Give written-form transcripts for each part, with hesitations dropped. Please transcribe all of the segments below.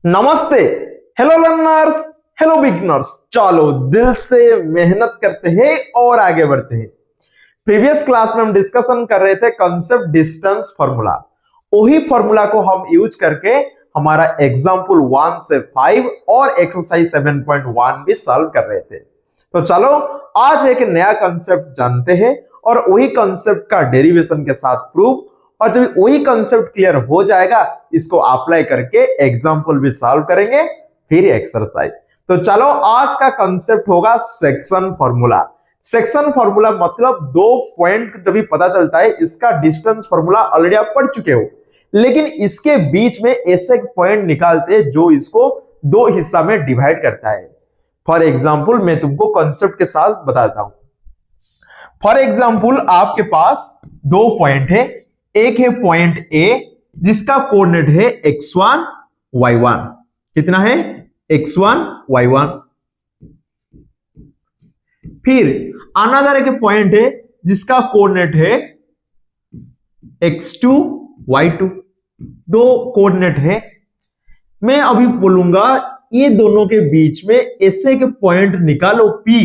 नमस्ते। Hello learners, hello beginners. चलो दिल से मेहनत करते हैं और आगे बढ़ते हैं। प्रीवियस क्लास में हम डिस्कशन कर रहे थे कंसेप्ट डिस्टेंस फार्मूला। वही फार्मूला को हम यूज करके हमारा एग्जाम्पल 1 से 5 और एक्सरसाइज 7.1 भी सॉल्व कर रहे थे। तो चलो आज एक नया कंसेप्ट जानते हैं और वही कंसेप्ट का डेरिवेशन के साथ प्रूफ, और जब वही कंसेप्ट क्लियर हो जाएगा इसको अप्लाई करके एग्जाम्पल भी सॉल्व करेंगे, फिर एक्सरसाइज। तो चलो आज का कंसेप्ट होगा सेक्शन फार्मूला। सेक्शन फार्मूला मतलब दो पॉइंट जब भी पता चलता है, इसका डिस्टेंस फार्मूला ऑलरेडी आप पढ़ चुके हो, लेकिन इसके बीच में ऐसे पॉइंट निकालते हैं जो इसको दो हिस्सा में डिवाइड करता है। फॉर एग्जाम्पल मैं तुमको कंसेप्ट के साथ बताता हूं। फॉर एग्जाम्पल आपके पास दो पॉइंट है, एक है पॉइंट ए जिसका कोऑर्डिनेट है x1 y1। कितना है? x1 y1। फिर अनदर एक पॉइंट है जिसका कोऑर्डिनेट है x2 y2। दो कोऑर्डिनेट है। मैं अभी बोलूंगा ये दोनों के बीच में ऐसे के पॉइंट निकालो P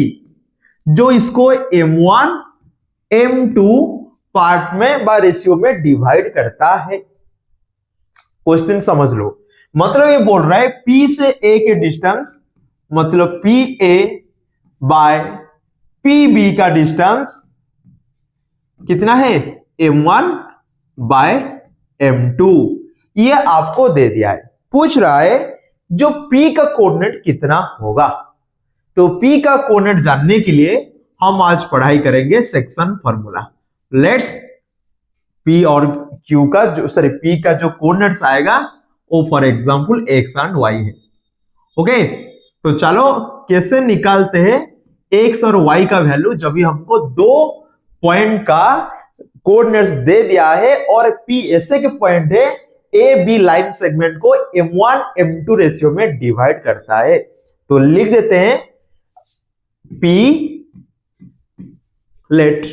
जो इसको m1 m2 पार्ट में बाय रेशियो में डिवाइड करता है। क्वेश्चन समझ लो, मतलब ये बोल रहा है P से A के डिस्टेंस, मतलब PA बाय PB का डिस्टेंस कितना है? m1 by m2। ये आपको दे दिया है। पूछ रहा है जो P का कोऑर्डिनेट कितना होगा। तो P का कोऑर्डिनेट जानने के लिए हम आज पढ़ाई करेंगे सेक्शन फार्मूला। लेट्स P और Q का P का जो कोऑर्डिनेट्स आएगा वो for example x and y है। ओके, तो चलो कैसे निकालते हैं x और y का वैल्यू। जब भी हमको दो पॉइंट का कोऑर्डिनेट्स दे दिया है और P ऐसे के पॉइंट है ए बी लाइन सेगमेंट को m1 m2 रेशियो में डिवाइड करता है, तो लिख देते हैं P, let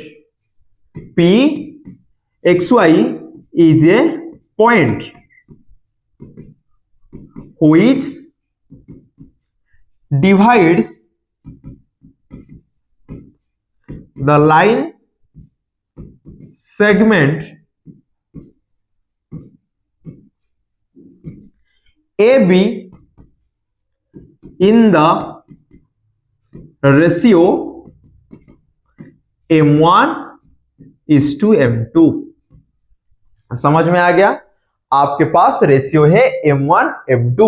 P xy is a point which divides the line segment AB in the ratio m1 is to m2। समझ में आ गया? आपके पास रेशियो है m1 m2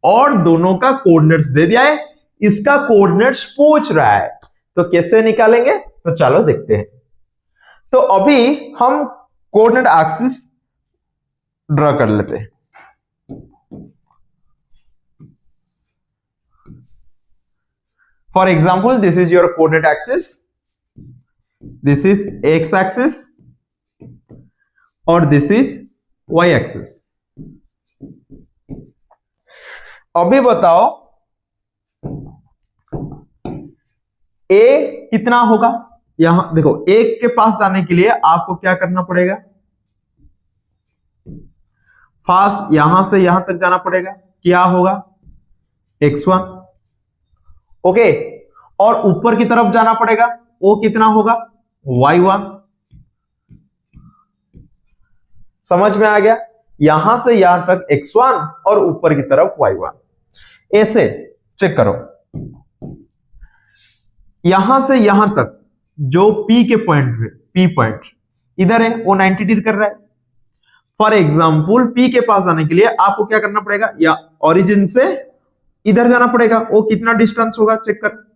और दोनों का कोऑर्डिनेट्स दे दिया है, इसका कोऑर्डिनेट्स पूछ रहा है, तो कैसे निकालेंगे? तो चलो देखते हैं। तो अभी हम कोऑर्डिनेट एक्सिस ड्रॉ कर लेते हैं। For example this is your coordinate axis, this is x axis और दिस इज y एक्सिस। अभी बताओ a कितना होगा? यहां देखो, एक के पास जाने के लिए आपको क्या करना पड़ेगा? फास्ट यहां से यहां तक जाना पड़ेगा। क्या होगा? x1। ओके, और ऊपर की तरफ जाना पड़ेगा, वो कितना होगा? y1। समझ में आ गया? यहां से यहां तक x1 और ऊपर की तरफ y1। ऐसे चेक करो, यहां से यहां तक जो P के पॉइंट है, P पॉइंट इधर है, वो 90 डिग्री कर रहा है। फॉर एग्जाम्पल P के पास जाने के लिए आपको क्या करना पड़ेगा? या ओरिजिन से इधर जाना पड़ेगा। वो कितना डिस्टेंस होगा? चेक कर।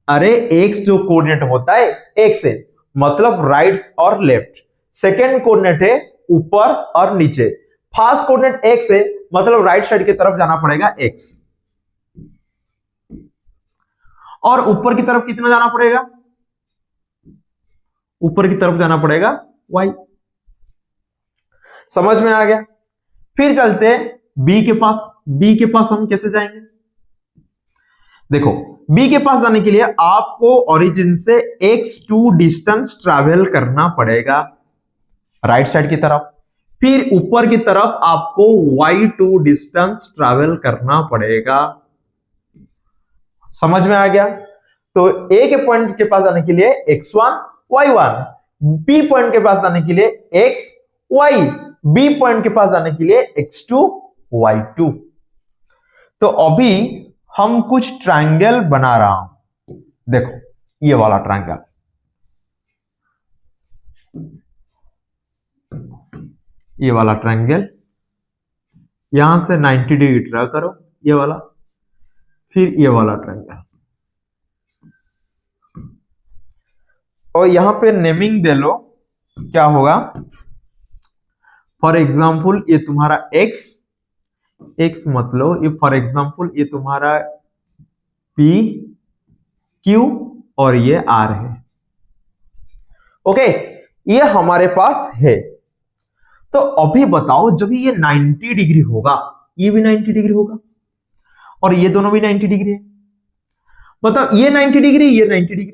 अरे x जो कोऑर्डिनेट होता है x है, मतलब राइट और लेफ्ट। सेकेंड कोऑर्डिनेट है ऊपर और नीचे। फर्स्ट कोऑर्डिनेट x है, मतलब राइट साइड की तरफ जाना पड़ेगा x, और ऊपर की तरफ कितना जाना पड़ेगा? ऊपर की तरफ जाना पड़ेगा y। समझ में आ गया? फिर चलते हैं b के पास। b के पास हम कैसे जाएंगे? देखो, b के पास जाने के लिए आपको ओरिजिन से x2 डिस्टेंस ट्रैवल करना पड़ेगा राइट साइड की तरफ। फिर ऊपर की तरफ आपको y2 डिस्टेंस ट्रैवल करना पड़ेगा। समझ में आ गया? तो ए के पॉइंट के पास आने के लिए x1 y1, बी पॉइंट के पास आने के लिए x y, बी पॉइंट के पास आने के लिए x2 y2। तो अभी हम कुछ ट्रायंगल बना रहा हूं। देखो ये वाला ट्रायंगल, ये वाला ट्रायंगल, यहां से 90 डिग्री ड्रा करो, ये वाला, फिर ये वाला ट्रायंगल, और यहां पे नेमिंग दे लो। क्या होगा? फॉर एग्जाम्पल ये तुम्हारा x, x मतलब ये फॉर एग्जाम्पल ये तुम्हारा p q और ये r है। ओके, ये हमारे पास है। तो अभी बताओ जब ये 90 डिग्री होगा, ये भी 90 डिग्री होगा और ये दोनों भी 90 डिग्री है। बताओ ये 90 डिग्री, ये 90 डिग्री,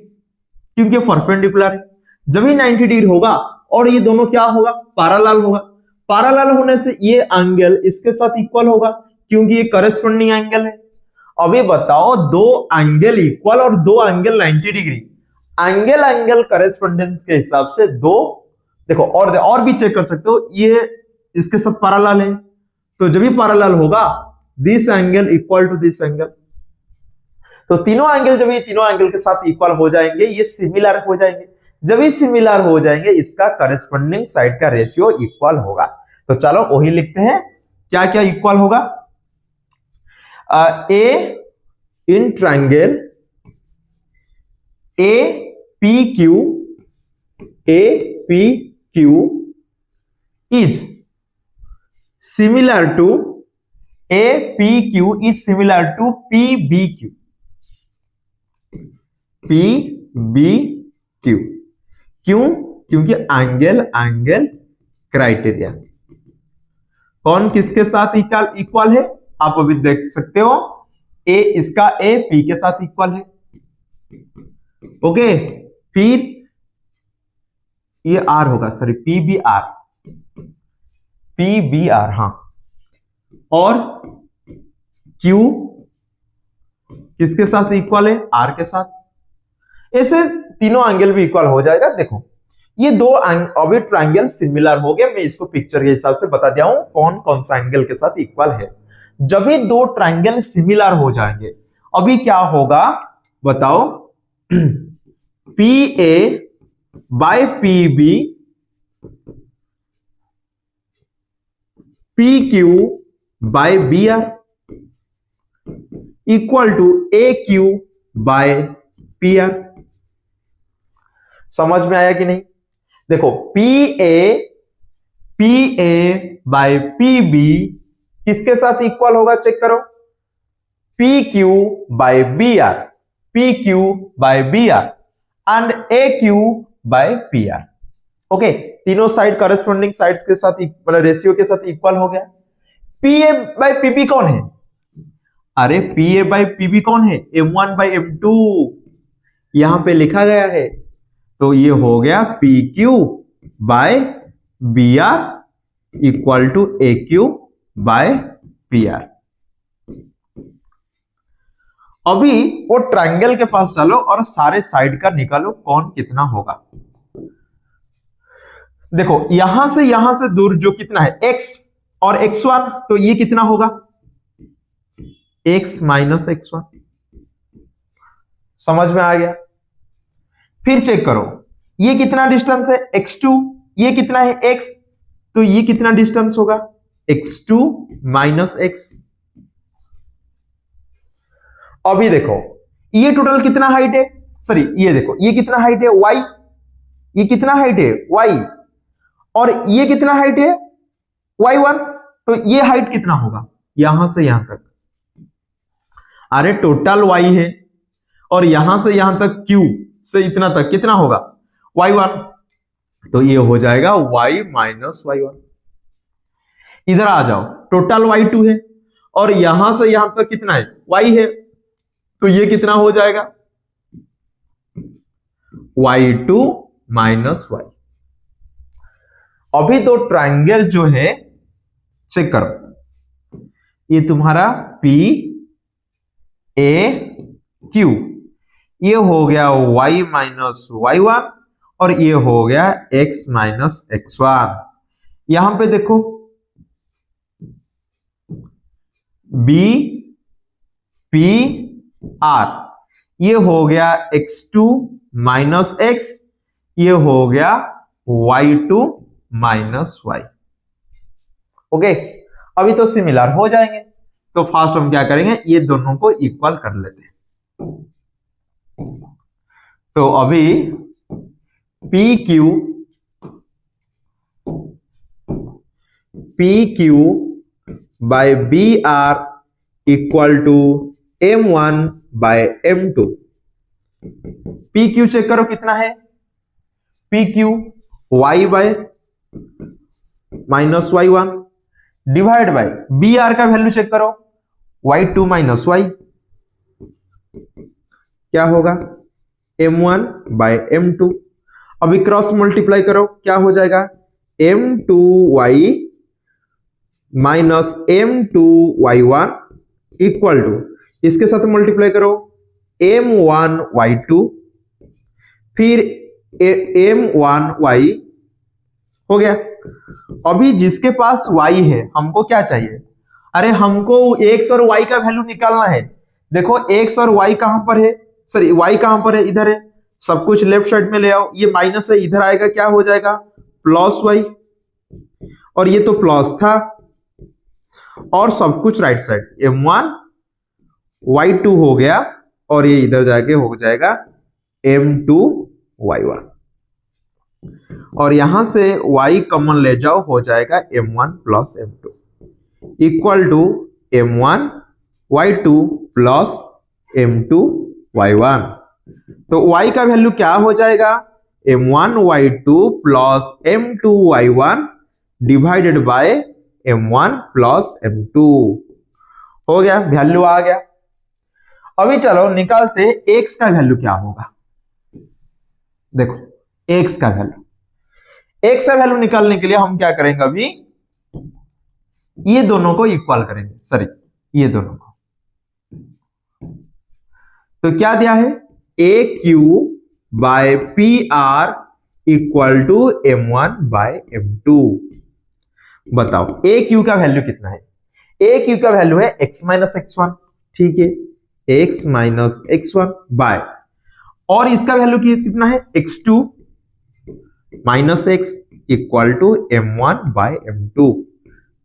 क्योंकि परपेंडिकुलर है। जब ये 90 डिग्री होगा और ये दोनों क्या होगा? पैरेलल होगा। पैरेलल होने से ये एंगल इसके साथ इक्वल होगा, क्योंकि ये करस्पॉन्डिंग एंगल है। अभी बताओ दो एंगल इक्वल और दो angle 90 degree, angle angle correspondence के हिसाब से दो, देखो और भी चेक कर सकते हो, ये इसके साथ पैरेलल है, तो जब भी पैरेलल होगा this angle equal to this angle, तो तीनों एंगल जब ये तीनों एंगल के साथ इक्वल हो जाएंगे, ये सिमिलर हो जाएंगे। जब ये सिमिलर हो जाएंगे, इसका करस्पॉन्डिंग साइड का रेशियो इक्वल होगा। तो चलो वही लिखते हैं, क्या क्या इक्वल होगा? A in triangle A P Q is similar to A P Q is similar to P B Q. P B Q क्यों? क्योंकि एंगल एंगल क्राइटेरिया। कौन किसके साथ इक्वल है? आप अभी देख सकते हो, ए इसका ए पी के साथ इक्वल है। ओके, फिर ये आर होगा, सॉरी पी बी आर, हाँ, और क्यू किसके साथ इक्वल है? आर के साथ। ऐसे तीनों एंगल भी इक्वल हो जाएगा। देखो ये दो अभी ट्रायंगल सिमिलर हो गए, मैं इसको पिक्चर के हिसाब से बता दिया हूं कौन कौन सा एंगल के साथ इक्वल है। जब भी दो ट्रायंगल सिमिलर हो जाएंगे, अभी क्या होगा बताओ? P A by P B, P Q by B R equal to A Q by P R. समझ में आया कि नहीं? देखो P A by P B किसके साथ इक्वल होगा? चेक करो, P Q by B R, P Q by B R and A Q by P R. Okay, तीनों साइड करस्पॉन्डिंग साइड्स के साथ मतलब रेशियो के साथ इक्वल हो गया। P A by P B कौन है? अरे P A by P B कौन है? M1 बाय M2 यहां पे लिखा गया है। तो ये हो गया P Q by B R equal to A Q by P R. अभी वो ट्रायंगल के पास चलो और सारे साइड का निकालो कौन कितना होगा। देखो यहां से दूर जो कितना है x और x1, तो ये कितना होगा? x minus x1। समझ में आ गया? फिर चेक करो, ये कितना डिस्टेंस है? x2, ये कितना है? x, तो ये कितना डिस्टेंस होगा? x2 minus x। अभी देखो ये टोटल कितना हाइट है? सॉरी ये देखो ये कितना हाइट है? y, ये कितना हाइट है? y, और ये कितना हाइट है? y1, तो ये हाइट कितना होगा यहां से यहां तक? अरे टोटल y है और यहां से यहां तक q से इतना तक कितना होगा? y1, तो ये हो जाएगा y माइनस y1। इधर आ जाओ, टोटल y2 है और यहां से यहां तक कितना है? y है, तो ये कितना हो जाएगा? y2 minus y। अभी दो ट्रायंगल जो है चेक करो, ये तुम्हारा पी ए क्यू, ये हो गया y माइनस वाई वन और ये हो गया x माइनस एक्स वन। यहां पे देखो B P R, ये हो गया x2 माइनस एक्स, ये हो गया y2 माइनस वाई। ओके, अभी तो सिमिलर हो जाएंगे, तो फर्स्ट हम क्या करेंगे, ये दोनों को इक्वल कर लेते हैं। तो अभी PQ by BR equal to M1 by M2। PQ check करो कितना है, PQ y by minus Y one divide by BR का वैल्यू चेक करो, y2 माइनस वाई, क्या होगा M1 बाय M2। अभी क्रॉस मल्टीप्लाई करो, क्या हो जाएगा M2y minus M2y1 equal to, इसके साथ मल्टीप्लाई करो M1y2 फिर M1y हो गया। अभी जिसके पास y है हमको क्या चाहिए, अरे हमको x और y का वैल्यू निकालना है। देखो x और y कहां पर है, सॉरी y कहां पर है, इधर है, सब कुछ लेफ्ट साइड में ले आओ, ये माइनस है इधर आएगा, क्या हो जाएगा प्लस y, और ये तो प्लस था, और सब कुछ राइट साइड M1 y2 हो गया, और ये इधर जाके हो जाएगा M2 y1, और यहां से y कॉमन ले जाओ, हो जाएगा M1 plus M2 equal to M1 y2 plus M2 y1। तो y का वैल्यू क्या हो जाएगा, M1 y2 plus M2 y1 divided by M1 plus M2 हो गया, वैल्यू आ गया। अभी चलो निकालते x का वैल्यू क्या होगा। देखो x का वैल्यू, x का वैल्यू निकालने के लिए हम क्या करेंगे, अभी ये दोनों को इक्वल करेंगे, सॉरी ये दोनों को। तो क्या दिया है, AQ by PR equal to M1 by M2। बताओ AQ का वैल्यू कितना है, AQ का वैल्यू है x माइनस x1, ठीक है, x माइनस x1 बाय, और इसका वैल्यू कितना है x2 minus x equal to M1 by M2।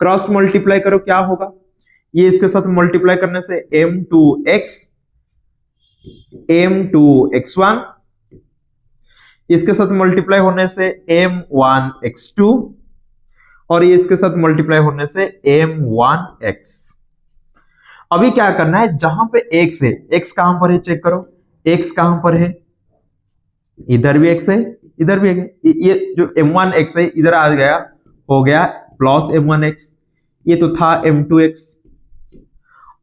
Cross multiply करो, क्या होगा, ये इसके साथ मल्टीप्लाई करने से M2x1, इसके साथ मल्टीप्लाई होने से M1x2, और ये इसके साथ मल्टीप्लाई होने से M1x। अभी क्या करना है, जहां पे x है, x कहां पर है चेक करो, x कहां पर है, इधर भी x है इधर भी है, ये जो M1x है इधर आ गया, हो गया प्लस M1x, ये तो था M2x,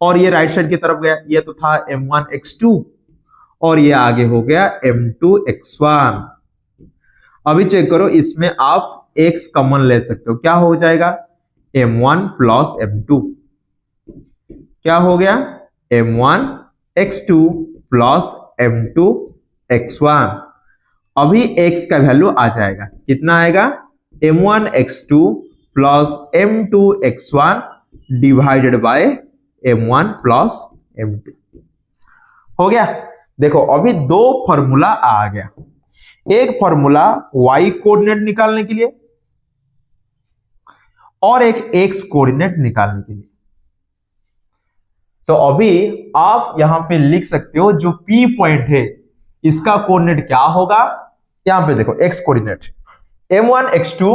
और ये राइट साइड की तरफ गया, ये तो था M1x2, और ये आगे हो गया M2x1। अभी चेक करो, इसमें आप x कॉमन ले सकते हो, क्या हो जाएगा M1 प्लस M2, क्या हो गया M1x2 प्लस M2x1। अभी x का वैल्यू आ जाएगा, कितना आएगा M1x2 plus M2x1 divided by M1 plus M2 हो गया। देखो अभी दो फॉर्मूला आ गया, एक फॉर्मूला y कोऑर्डिनेट निकालने के लिए और एक x कोऑर्डिनेट निकालने के लिए। तो अभी आप यहां पे लिख सकते हो, जो P पॉइंट है इसका कोऑर्डिनेट क्या होगा, यहां पे देखो x coordinate M1x2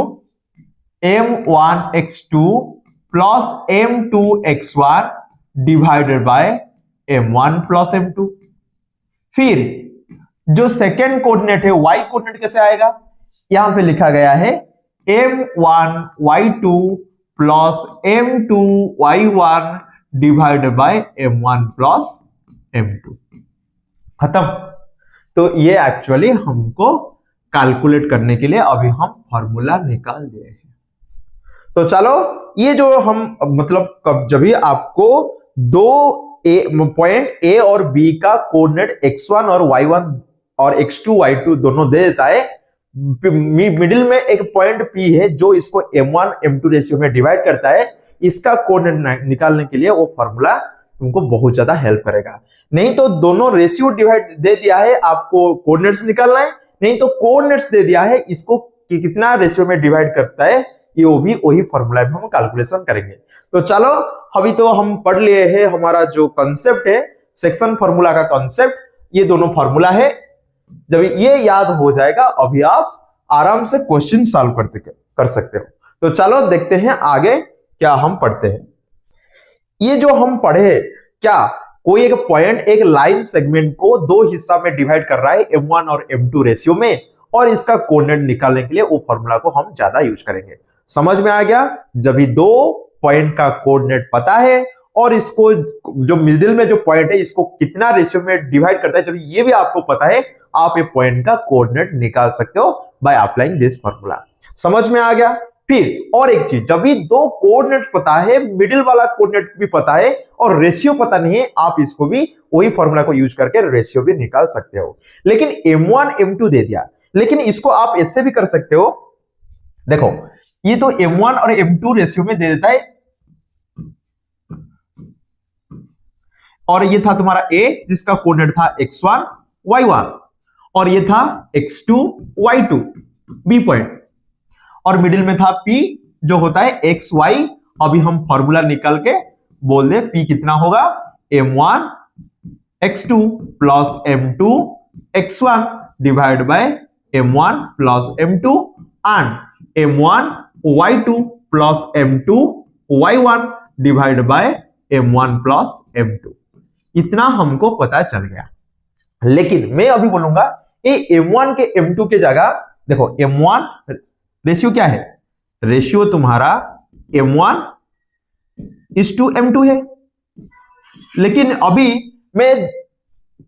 plus M2x1 divided by M1 plus M2। फिर जो सेकेंड कोऑर्डिनेट है y कोऑर्डिनेट कैसे आएगा, यहां पे लिखा गया है M1y2 plus M2y1 divided by M1 plus M2। खत्म। तो ये एक्चुअली हमको कैलकुलेट करने के लिए अभी हम फॉर्मूला निकाल दिए हैं। तो चलो ये जो हम मतलब कब जब भी आपको दो पॉइंट ए और बी का कोऑर्डिनेट x1 और y1 और x2 y2 दोनों दे देता है, मिडिल में एक पॉइंट P है जो इसको m1 m2 रेशियो में डिवाइड करता है, इसका कोऑर्डिनेट निकालने के लिए वो फॉर्मूला तुमको बहुत ज्यादा हेल्प करेगा। नहीं तो दोनों रेशियो डिवाइड दे दिया है, आपको कोऑर्डिनेट्स निकालना है, नहीं तो कोऑर्डिनेट्स दे दिया है, इसको कितना रेशियो में डिवाइड करता है ये वो भी वही फॉर्मूला में हम कैलकुलेशन करेंगे। तो चलो अभी तो हम पढ़ लिए हैं हमारा जो कॉन्सेप्ट है सेक्शन फॉर्मूला का कॉन्सेप्ट, ये दोनों फॉर्मूला है। जब ये याद हो जाएगा अभी आप आराम से क्वेश्चन सॉल्व कर सकते हो। तो चलो देखते हैं आगे क्या हम पढ़ते हैं। ये जो हम पढ़े, क्या कोई एक पॉइंट एक लाइन सेगमेंट को दो हिस्सा में डिवाइड कर रहा है m1 और m2 रेशियो में, और इसका कोऑर्डिनेट निकालने के लिए वो फॉर्मूला को हम ज्यादा यूज करेंगे। समझ में आ गया? जब भी दो पॉइंट का कोऑर्डिनेट पता है और इसको जो मिडिल में जो पॉइंट है इसको कितना रेशियो में डिवाइड करता है, जब ये भी आपको पता है, आप ये पॉइंट का कोऑर्डिनेट निकाल सकते हो बाय अप्लाइंग दिस फॉर्मूला। समझ में आ गया? फिर और एक चीज, जब भी दो कोऑर्डिनेट पता है, मिडिल वाला कोऑर्डिनेट भी पता है और रेशियो पता नहीं है, आप इसको भी वही फॉर्मूला को यूज करके रेशियो भी निकाल सकते हो। लेकिन m1 m2 दे दिया, लेकिन इसको आप ऐसे भी कर सकते हो। देखो ये तो m1 और m2 रेशियो में दे देता है, और ये था तुम्हारा a जिसका कोऑर्डिनेट था x1 y1, और ये था x2 y2 b पॉइंट, और मिडिल में था p जो होता है xy। अभी हम फॉर्मूला निकाल के बोल दे p कितना होगा, m1 x2 plus m2 x1 divide by m1 plus m2 and m1 y2 plus m2 y1 divide by m1 plus m2। इतना हमको पता चल गया। लेकिन मैं अभी बोलूंगा ये m1 के m2 के जगह, देखो m1 रेशियो क्या है, रेशियो तुम्हारा m1 इज टू m2 है। लेकिन अभी मैं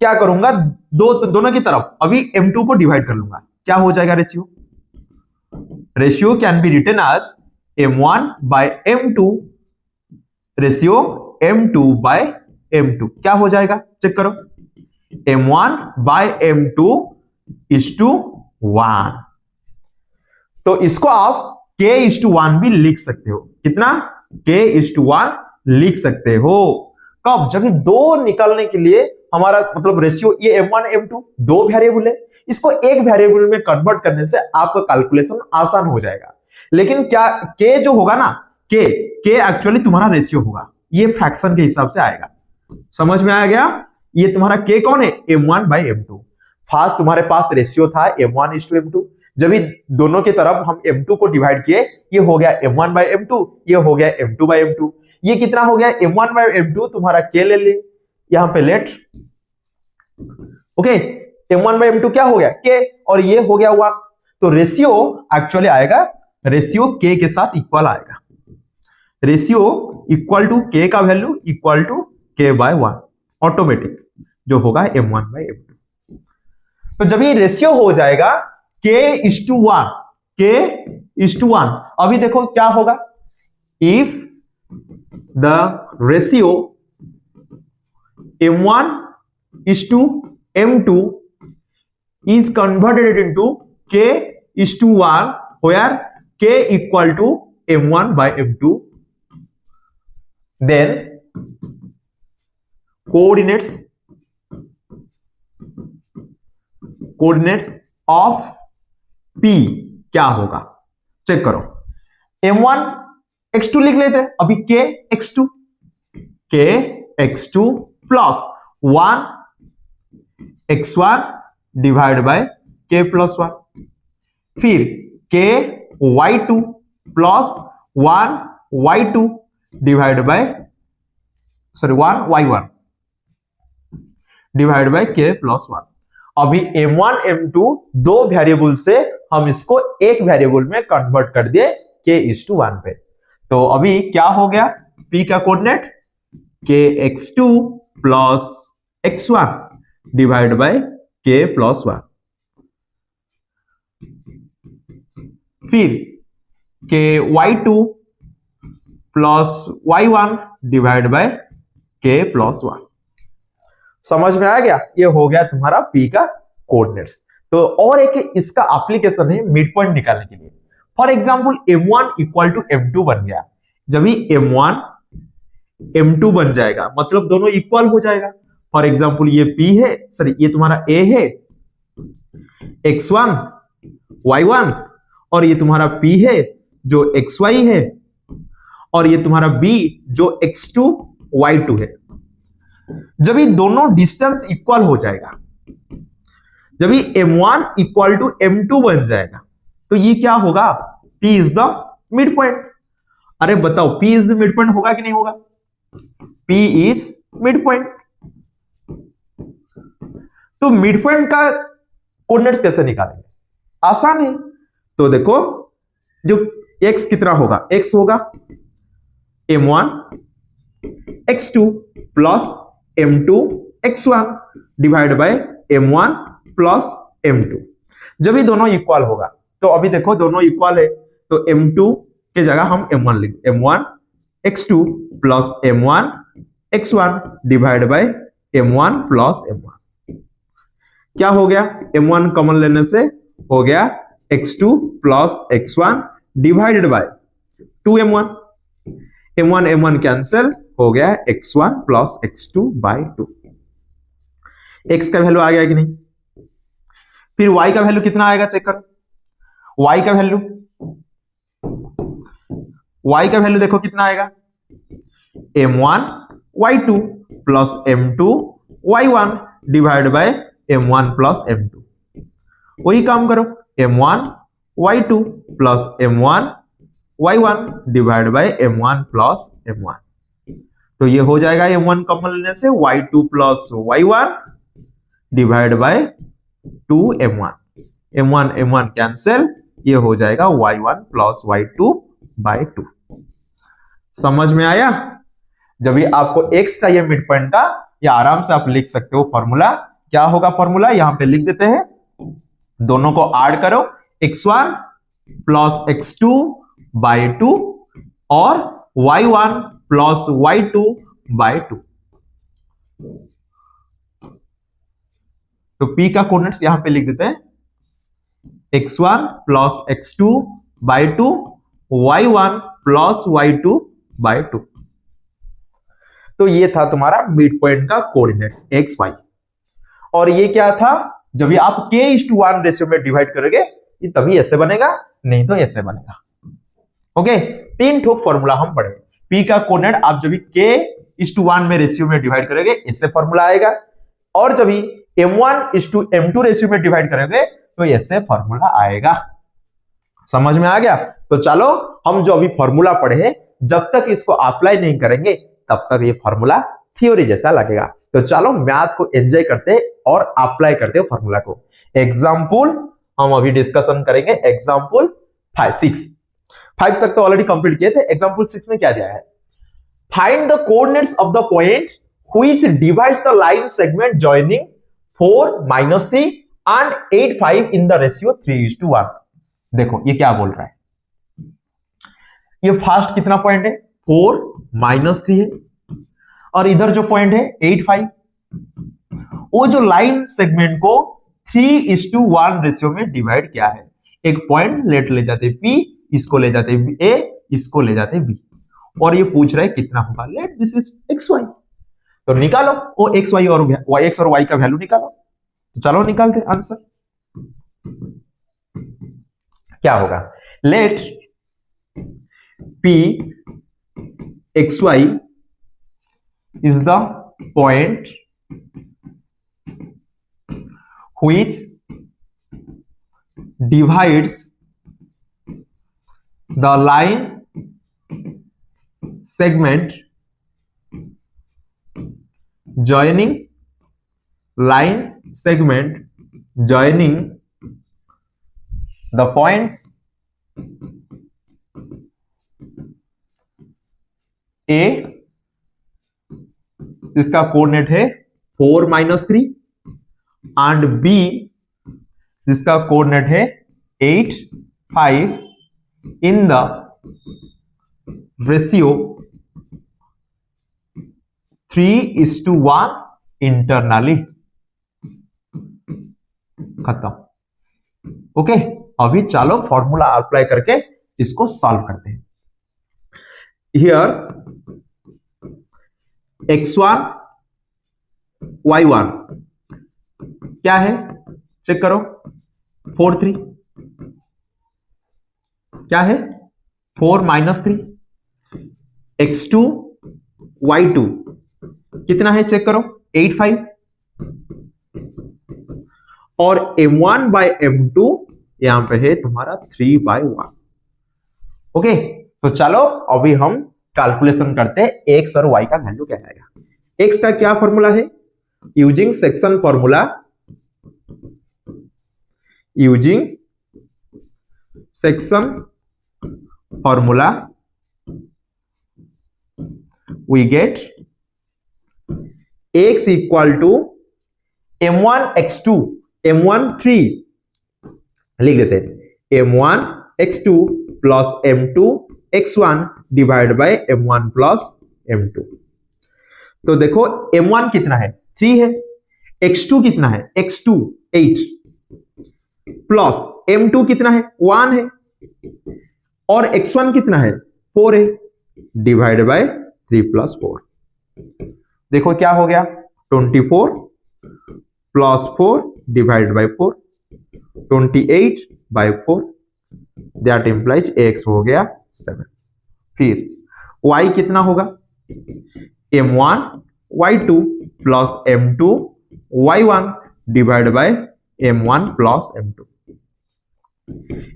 क्या करूंगा, दोनों की तरफ अभी m2 को डिवाइड कर लूंगा, क्या हो जाएगा ratio, ratio can be written as m1 by m2 ratio m2 by m2 क्या हो जाएगा, चेक करो, m1 by m2 is to 1। तो इसको आप k इज टू 1 भी लिख सकते हो। कितना, k इज टू 1 लिख सकते हो। कब, जब दो निकालने के लिए हमारा मतलब रेशियो ये m1 m2 दो वेरिएबल है, इसको एक वेरिएबल में कन्वर्ट करने से आपका कैलकुलेशन आसान हो जाएगा। लेकिन क्या k जो होगा ना, k एक्चुअली तुम्हारा रेशियो होगा, ये फ्रैक्शन के हिसाब से आएगा। समझ में आ गया? ये तुम्हारा k कौन है, m1 बाय m2। फास्ट तुम्हारे पास रेशियो था m1 इज टू m2, जब भी दोनों की तरफ हम m2 को डिवाइड किए, ये हो गया m1 बाय m2, ये हो गया m2 बाय m2। ये कितना हो गया, m1 बाय m2 तुम्हारा k ले ले यहां पे late, okay, m1 by m2 क्या हो गया k, और ये हो गया 1। तो रेशियो एक्चुअली आएगा, रेशियो k के साथ इक्वल आएगा, रेशियो इक्वल टू k का value equal to k by 1 automatic जो होगा m1 बाय m2। तो जब ये रेशियो हो जाएगा k is to 1, k is to 1, अभी देखो क्या होगा, if the ratio m1 is to m2 is converted into k is to 1 where k equal to m1 by m2, then coordinates of p क्या होगा, check करो, m1 x2 लिख लेते हैं, अभी k x2 plus 1 x1 divide by k plus 1, फिर k y2 plus 1 y2 divide by 1 y1 divide by k plus 1। अभी m1 m2 दो वेरिएबल से हम इसको एक वेरिएबल में कन्वर्ट कर दिए k इज टू 1 पे। तो अभी क्या हो गया, p का coordinate k x2 plus x1 divide by k plus 1, फिर k y2 plus y1 divide by k plus 1। समझ में आ गया? ये हो गया तुम्हारा p का कोऑर्डिनेट्स। तो और एक इसका एप्लीकेशन है मिड पॉइंट निकालने के लिए। For example m1 equal to m2 बन गया। जब ही m1 m2 बन जाएगा मतलब दोनों इक्वल हो जाएगा। फॉर एग्जांपल ये p है, सॉरी ये तुम्हारा a है x1 y1, और ये तुम्हारा p है जो xy है, और ये तुम्हारा b जो x2 y2 है। जब ये दोनों डिस्टेंस इक्वल हो जाएगा, जब ये m1 इक्वल टू m2 बन जाएगा, तो ये क्या होगा? p is the mid point. अरे बताओ p is the mid point होगा कि नहीं होगा? p is mid point. तो मिड पॉइंट का कोऑर्डिनेट्स कैसे निकालेंगे? आसान है। तो देखो जो x कितना होगा, x होगा m1 x2 plus m2 x1 divide by m1 plus m2। जब ये दोनों इक्वल होगा, तो अभी देखो दोनों इक्वल है, तो m2 के जगह हम m1 लिख, m1 x2 plus m1 x1 divide by m1 plus m1। क्या हो गया? m1 कॉमन लेने से हो गया x2 plus x1 divided by 2m1। m1 m1 cancel, हो गया x1 plus x2 by 2। x का वैल्यू आ गया कि नहीं? फिर y का वैल्यू कितना आएगा चेक करो। y का वैल्यू देखो कितना आएगा, m1 y2 plus m2 y1 divide by m1 plus m2। वही काम करो, m1 y2 plus m1 y1 divide by m1 plus m1। तो ये हो जाएगा m1 कॉमन लेने से y2 plus y1 divide bye 2m1। m1 m1 cancel, ये हो जाएगा y1 प्लस y2 बाय 2। समझ में आया? जब ये आपको x चाहिए मिड पॉइंट का, या आराम से आप लिख सकते हो फॉर्मूला। क्या होगा फॉर्मूला? यहां पे लिख देते हैं, दोनों को ऐड करो, x1 प्लस x2 बाय 2 और y1 प्लस y2 बाय 2। तो p का कोऑर्डिनेट्स यहां पे लिख देते हैं, x1 plus x2 by 2 y1 plus y2 bye 2। तो ये था तुम्हारा मिड पॉइंट का कोऑर्डिनेट्स x y। और ये क्या था? जब ये आप k:1 रेशियो में डिवाइड करोगे, ये तभी ऐसे बनेगा, नहीं तो ऐसे बनेगा। ओके, 3 ठोक फॉर्मूला हम पढ़े। p का कोऑर्डिनेट आप जब k:1 में रेशियो में डिवाइड करोगे, इससे फॉर्मूला आएगा, और जब m1:m2 रेशियो में डिवाइड करोगे तो ऐसे फॉर्मूला आएगा। समझ में आ गया? तो चलो हम जो अभी फॉर्मूला पढ़े हैं, जब तक इसको अप्लाई नहीं करेंगे तब तक ये फॉर्मूला थ्योरी जैसा लगेगा। तो चलो मैथ को एंजॉय करते और अप्लाई करते हो फॉर्मूला को। एग्जाम्पल हम अभी डिस्कशन करेंगे, एग्जाम्पल 5 तक तो ऑलरेडी कंप्लीट किए थे। एग्जाम्पल 6 में क्या दिया है? Find the coordinates of the point which divides the line segment joining 4, -3 and 8, 5 in the ratio 3:1। देखो ये क्या बोल रहा है, ये फर्स्ट कितना पॉइंट है? 4, -3 है, और इधर जो पॉइंट है 8, 5। वो जो लाइन सेगमेंट को 3:1 रेशियो में डिवाइड किया है। एक पॉइंट ले जाते P, इसको ले जाते A, इसको ले जाते B, और ये पूछ रहा है कितना होगा। Let this is XY। तो निकालो वो XY और X और Y का वैल्यू निकालो। तो चलो निकालते आंसर। क्या होगा? Let P XY is the point which divides the line segment joining the points A, इसका कोऑर्डिनेट है 4, -3, एंड B जिसका कोऑर्डिनेट है 8, 5 इन द रेशियो 3:1 इंटरनली, खत्म। ओके, अभी चलो फॉर्मूला अप्लाई करके इसको सॉल्व करते हैं। हियर x1 y1 क्या है, चेक करो। 4 3 क्या है, 4 - 3। x2 y2 कितना है, चेक करो, 8 5। और m1 by m2 यहां पे है तुम्हारा 3/1। ओके, तो चलो अभी हम कैलकुलेशन करते हैं x और y का वैल्यू क्या आएगा। x का क्या फॉर्मूला है, using section formula, using section formula we get x equal to m1 x2 m1 3 लिख देते हैं, m1 x2 plus m2 x1 divide by m1 plus m2। तो देखो m1 कितना है, 3 है, x2 कितना है, x2 8 प्लस m2 कितना है, 1 है, और x1 कितना है, 4 है, डिवाइड बाय 3 + 4। देखो क्या हो गया, 24 plus 4 divide by 4, 28/4, that implies x हो गया 7। फिर y कितना होगा, m1 y2 plus m2 y1 divide by m1 plus m2।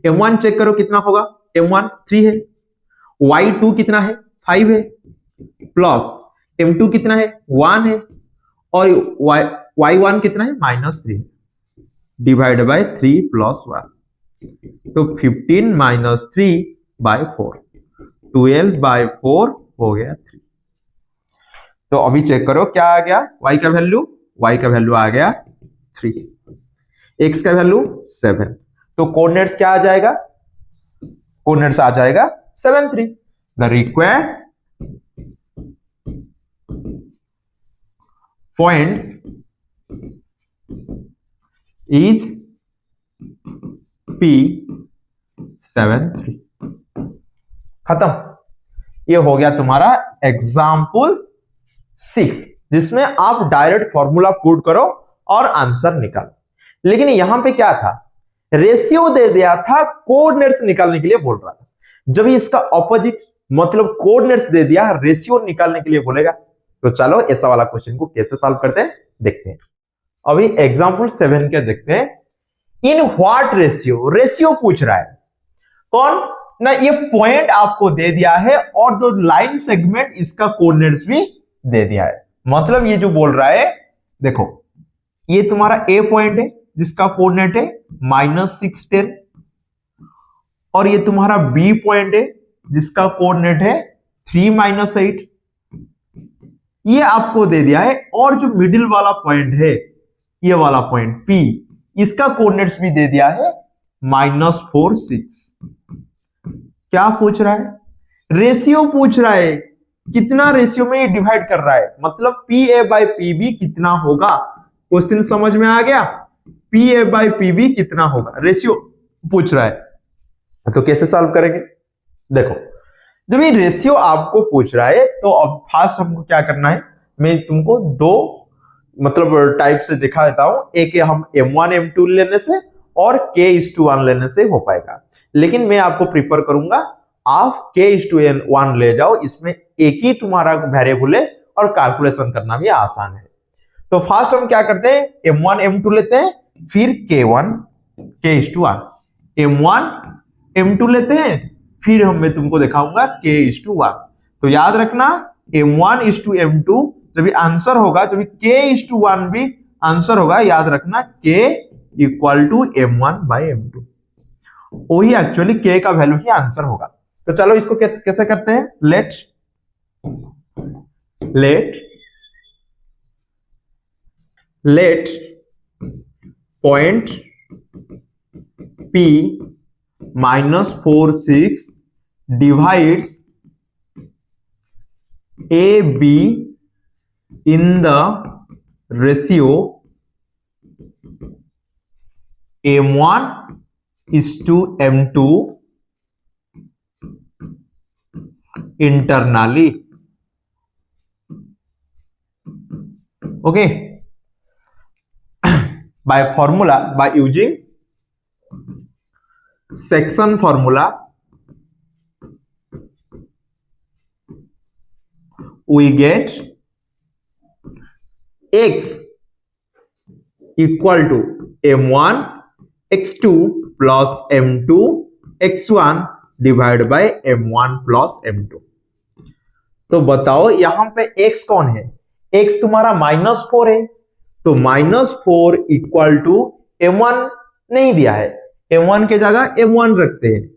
m1 check करो कितना होगा, m1 3 है, y2 कितना है, 5 है, प्लस m2 कितना है, 1 है, और y1 कितना है, -3 है, डिवाइड बाय 3 + 1। तो 15 - 3/4, 12/4 हो गया 3। तो अभी चेक करो क्या आ गया, y का वैल्यू, y का वैल्यू आ गया 3, x का वैल्यू 7। तो कोऑर्डिनेट्स क्या आ जाएगा, कोऑर्डिनेट्स आ जाएगा 7 3। The required points is P 7 3। खत्म। ये हो गया तुम्हारा एग्जाम्पल 6, जिसमें आप डायरेक्ट फॉर्मूला पुट करो और आंसर निकालो। लेकिन यहां पे क्या था, रेशियो दे दिया था, कोऑर्डिनेट्स निकालने के लिए बोल रहा था। जब इसका ऑपोजिट मतलब कोऑर्डिनेट्स दे दिया, रेशियो निकालने के लिए बोलेगा। तो चलो ऐसा वाला क्वेश्चन को कैसे सॉल्व करते हैं देखते हैं। अभी एग्जांपल 7 के देखते हैं। इन व्हाट रेशियो, रेशियो पूछ रहा है कौन ना, ये पॉइंट आपको दे दिया है और दो लाइन सेगमेंट इसका कोऑर्डिनेट्स भी दे दिया है। मतलब ये जो बोल रहा है, देखो ये तुम्हारा ए पॉइंट है जिसका कोऑर्डिनेट है -6 10, और ये तुम्हारा बी पॉइंट है जिसका कोऑर्डिनेट है 3 - 8। ये आपको दे दिया है, और जो मिडिल वाला पॉइंट है, ये वाला पॉइंट पी, इसका कोऑर्डिनेट्स भी दे दिया है -4 6। क्या पूछ रहा है, रेशियो पूछ रहा है, कितना रेशियो में ये डिवाइड कर रहा है, मतलब PA/PB कितना होगा। क्वेश्चन समझ में आ गया, PA/PB कितना होगा, रेशियो पूछ रहा है। तो कैसे सॉल्व करेंगे, देखो जब ये रेशियो आपको पूछ रहा है तो अब फर्स्ट हमको क्या करना है, मैं तुमको दो मतलब टाइप से दिखा देता हूं। एक हम m1 m2 लेने से और k:1 लेने से हो पाएगा, लेकिन मैं आपको प्रीफर करूंगा आप k:1 ले जाओ, इसमें एक ही तुम्हारा वेरिएबल है और कैलकुलेशन करना भी आसान है। तो फर्स्ट हम क्या करते हैं, m1 m2 लेते हैं, फिर k:1 m1 m2 लेते हैं, फिर मैं तुमको दिखाऊंगा k:1। तो याद रखना m1:m2 जब भी आंसर होगा, जब k:1 भी आंसर होगा, याद रखना k = m1/m2, वही एक्चुअली k का वैल्यू ही आंसर होगा। तो चलो इसको कैसे करते हैं, let point P -4 6 divides A be in the ratio m1:m2 internally. Okay, by formula, by using section formula, we get x equal to m1 x2 plus m2 x1 divide by m1 plus m2। तो बताओ यहां पे x कौन है? x तुम्हारा -4 है, तो -4 equal to m1 नहीं दिया है, m1 के जगह m1 रखते हैं।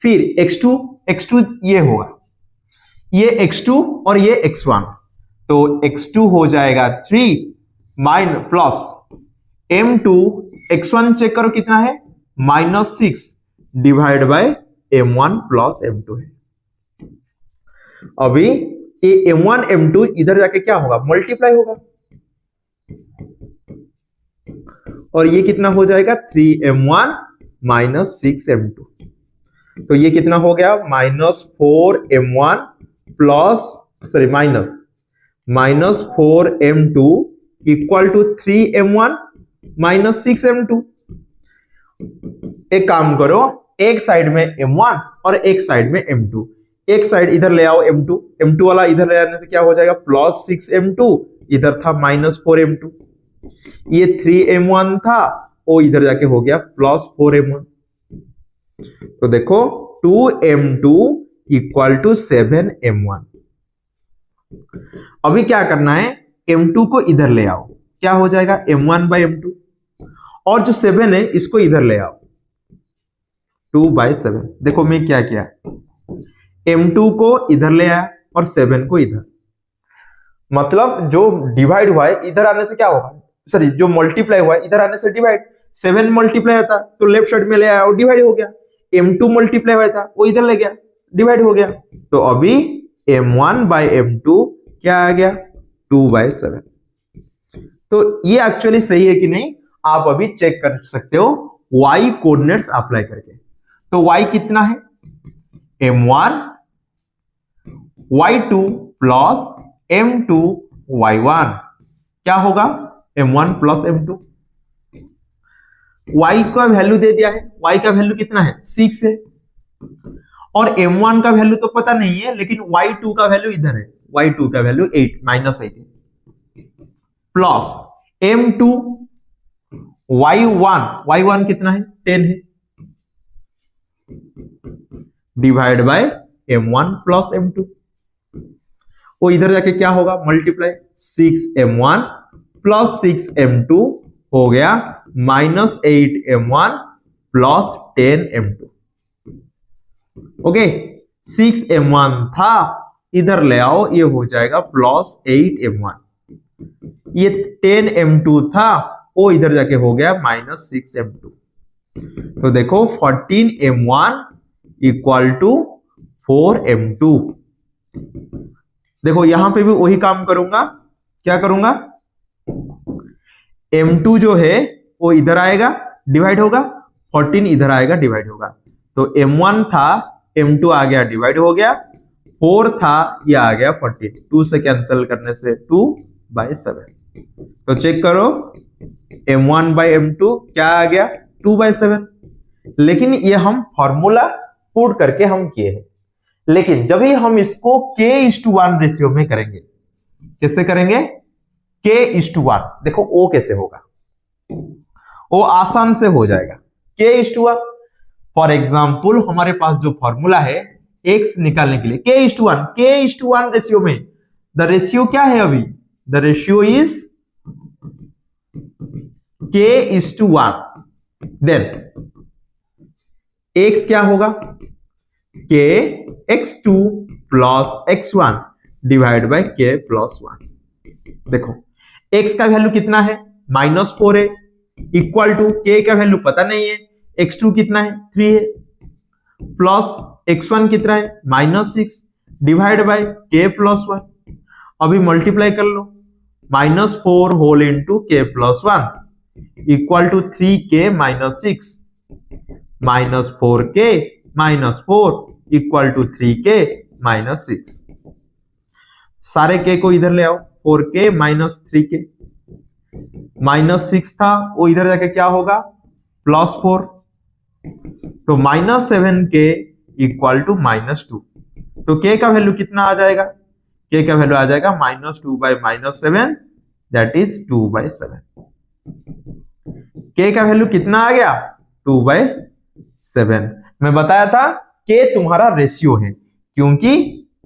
फिर x2 ये होगा, ये x2 और ये x1, तो x2 हो जाएगा 3 प्लस m2 x1 चेक करो कितना है, -6 divide by m1 plus m2 है। अभी ये m1 m2 इधर जाके क्या होगा, मल्टीप्लाई होगा, और ये कितना हो जाएगा 3m1 -6m2। तो ये कितना हो गया, -4m1 plus -4m2 equal to 3m1 -6m2। एक काम करो, एक साइड में m1 और एक साइड में m2, एक साइड इधर ले आओ m2 वाला इधर ले आने से क्या हो जाएगा, +6m2, इधर था -4m2, ये 3m1 था, वो इधर जाके हो गया +4m1। तो देखो 2m2 इक्वल टू 7m1। अभी क्या करना है, m2 को इधर ले आओ, क्या हो जाएगा m1/m2, और जो 7 है इसको इधर ले आओ 2/7। देखो मैं क्या किया, m2 को इधर ले आया और 7 को इधर, मतलब जो डिवाइड हुआ है इधर आने से क्या होगा, सॉरी जो मल्टीप्लाई हुआ है इधर आने से डिवाइड, 7 मल्टीप्लाई होता तो लेफ्ट साइड में ले आया और डिवाइड हो गया, m2 मल्टीप्लाई हुआ था वो इधर ले गया डिवाइड हो गया। तो अभी m1/m2 क्या आ गया, 2/7। तो ये एक्चुअली सही है कि नहीं, आप अभी चेक कर सकते हो y कोऑर्डिनेट्स अप्लाई करके। तो y कितना है, m1 y2 plus m2 y1, क्या होगा m1 प्लस m2। y का वैल्यू दे दिया है, y का वैल्यू कितना है 6 है, और m1 का वैल्यू तो पता नहीं है, लेकिन y2 का वैल्यू इधर है, y2 का वैल्यू -8 है, प्लस m2 y1 कितना है 10 है, divide by m1 plus m2, वो इधर जाके क्या होगा मल्टीप्लाई, 6m1 प्लस 6m2 हो गया -8m1 plus 10m2। Okay, 6m1 था, इधर ले आओ, ये हो जाएगा +8m1, ये 10m2 था, वो इधर जाके हो गया -6m2। तो देखो 14m1 इक्वल टू 4m2। देखो यहां पे भी वही काम करूंगा, क्या करूंगा, m2 जो है वो इधर आएगा डिवाइड होगा, 14 इधर आएगा डिवाइड होगा, तो m1 था, m2 आ गया डिवाइड हो गया, 4 था, ये आ गया 14, 2 से कैंसिल करने से 2/7। तो चेक करो m1/m2 क्या आ गया 2/7। लेकिन ये हम फॉर्मूला पुट करके हम किए हैं, लेकिन जब ही हम इसको k:1 रेशियो में करेंगे, कैसे करेंगे, k:1, देखो वो कैसे होगा, वो आसान से हो जाएगा k:1। फॉर एग्जाम्पल हमारे पास जो फॉर्मूला है x निकालने के लिए k:1 रेशियो में, द रेशियो क्या है अभी, the ratio is k:1, then x क्या होगा, kx2 plus x1 divide by k plus 1। देखो x का वैल्यू कितना है, -4 है, इक्वल टू k का वैल्यू पता नहीं है, x2 कितना है 3 है, प्लस x1 कितना है -6 डिवाइड बाय k प्लस 1। अभी मल्टीप्लाई कर लो, -4 whole into K plus 1 equal to 3k minus 6 -4k -4 equal to 3k minus 6। सारे k को इधर ले आओ, 4k माइनस 3k, -6 था वो इधर जाके क्या होगा +4, तो -7k इक्वल टू -2। तो k का वैल्यू कितना आ जाएगा, k का वैल्यू आ जाएगा -2 बाई -7 दैट इज 2/7। k का वैल्यू कितना आ गया 2/7। मैं बताया था k तुम्हारा रेशियो है, क्योंकि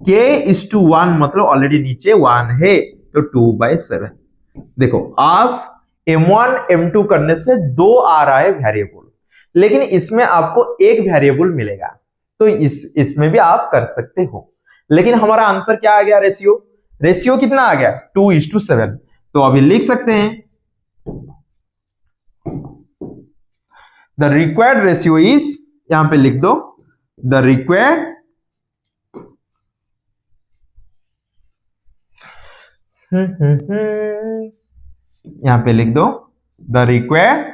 k:1 मतलब ऑलरेडी नीचे 1 है, तो 2/7। देखो आप m1 m2 करने से 2 आ रहा है वेरिएबल, लेकिन इसमें आपको एक वेरिएबल मिलेगा, तो इसमें भी आप कर सकते हो। लेकिन हमारा आंसर क्या आ गया, रेशियो कितना आ गया 2:7। तो अभी लिख सकते हैं द रिक्वायर्ड रेशियो इज, यहां पे लिख दो द रिक्वायर्ड यहां पे लिख दो the required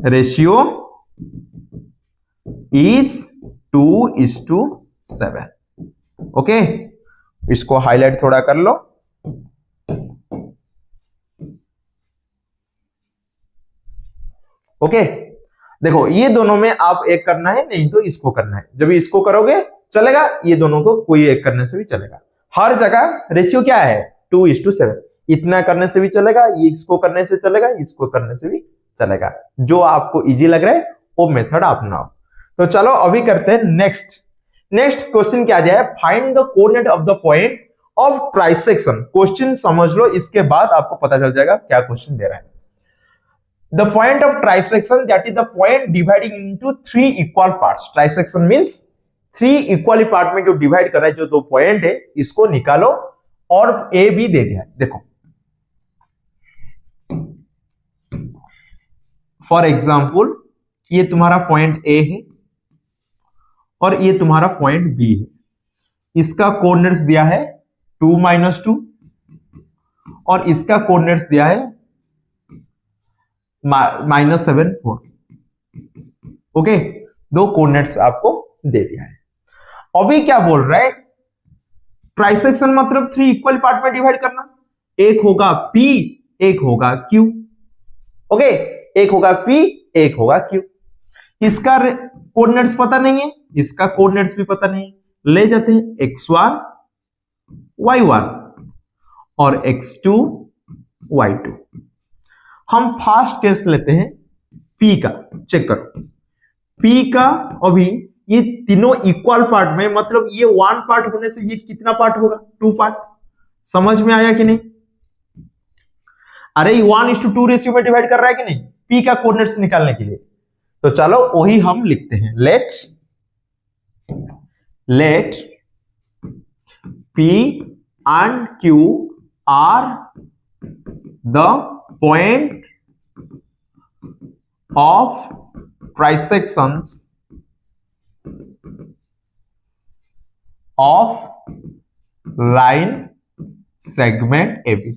ratio is 2:7। Okay, इसको हाईलाइट थोड़ा कर लो। ओके, देखो ये दोनों में आप एक करना है, नहीं तो इसको करना है। जब इसको करोगे चलेगा, ये दोनों को कोई एक करने से भी चलेगा। हर जगह रेशियो क्या है 2:7। इतना करने से भी चलेगा, ये इसको करने से चलेगा, इसको करने से भी चलेगा। जो आपको इजी लग रहा है वो मेथड अपनाओ। तो चलो अभी करते हैं नेक्स्ट क्वेश्चन क्या दिया है, find the coordinate of the point of trisection. Question समझ लो, इसके बाद आपको पता चल जाएगा क्या क्वेश्चन दे रहा है। The point of trisection that is the point dividing into 3 equal parts. Trisection means 3 equally part में जो डिवाइड कर रहा है, जो दो पॉइंट है, इसको निकालो। और ए बी दे दिया है। देखो फॉर एग्जाम्पल ये तुम्हारा पॉइंट ए है और ये तुम्हारा पॉइंट बी है। इसका कोऑर्डिनेट्स दिया है 2 - 2 और इसका कोऑर्डिनेट्स दिया है -7 4। ओके, दो कोऑर्डिनेट्स आपको दे दिया है। अभी क्या बोल रहा है, ट्राइसेक्शन मतलब 3 इक्वल पार्ट में डिवाइड करना। एक होगा P, एक होगा Q। ओके, एक होगा P, एक होगा Q। इसका कोऑर्डिनेट्स पता नहीं है, इसका कोऑर्डिनेट्स भी पता नहीं है। ले जाते हैं x1 y1 और x2 y2। हम फर्स्ट केस लेते हैं P का। चेक करो P का, अभी ये तीनों इक्वल पार्ट में, मतलब ये 1 पार्ट होने से ये कितना पार्ट होगा 2 पार्ट। समझ में आया कि नहीं? अरे 1:2 रेशियो में डिवाइड कर रहा है कि नहीं, P का कोऑर्डिनेट्स निकालने के लिए। तो चलो वही हम लिखते हैं, late P and Q are the point of trisections of line segment AB।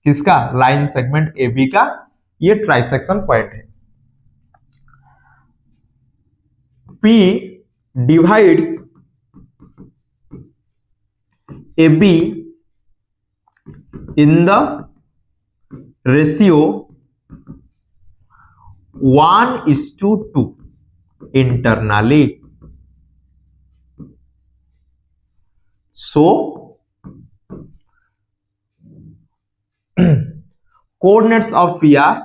किसका? लाइन सेगमेंट AB का ये ट्राइसेक्शन पॉइंट है। P divides AB in the ratio 1:2 internally. So coordinates of P are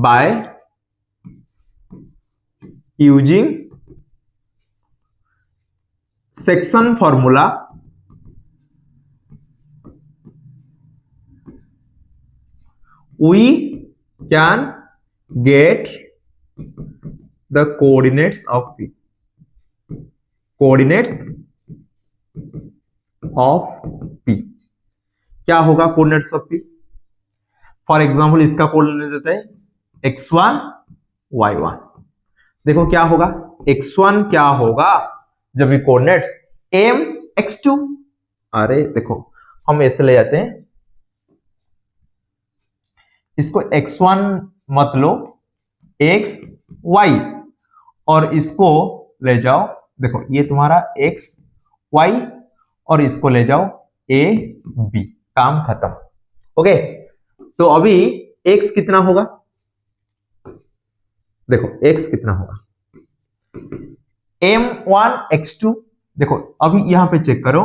by using section formula we can get the coordinates of P। Coordinates of P क्या होगा? Coordinates of P, for example इसका coordinate देते हैं x1 y1। देखो क्या होगा, x1 क्या होगा जब ये कोऑर्डिनेट्स m x2, अरे देखो हम ऐसे ले जाते हैं, इसको x1 मत लो, x y, और इसको ले जाओ, देखो ये तुम्हारा x y, और इसको ले जाओ a b, काम खत्म। ओके, तो अभी x कितना होगा, देखो x कितना होगा, m1 x2, देखो अभी यहां पे चेक करो,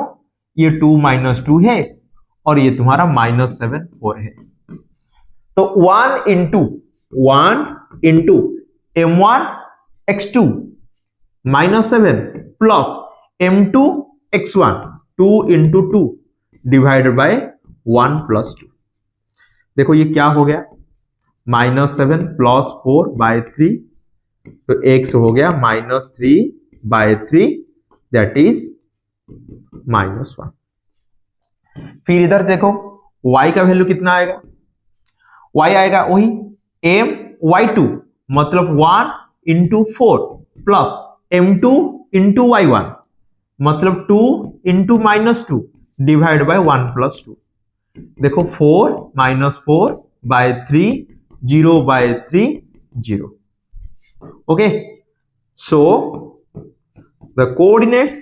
ये 2 - 2 है और ये तुम्हारा -7 4 है, तो 1 into m1 x2 -7 plus m2 x1 2 into 2 divided by 1 + 2, देखो ये क्या हो गया, -7 + 4/3, तो x हो गया -3/3, दैट इज -1। फिर इधर देखो y का वैल्यू कितना आएगा, y आएगा वही my2 मतलब 1 into 4 plus m2 into y1 मतलब 2 इंटू -2 डिवाइड बाय 1 + 2, देखो 4 - 4/3 0/3 0। Okay, so the coordinates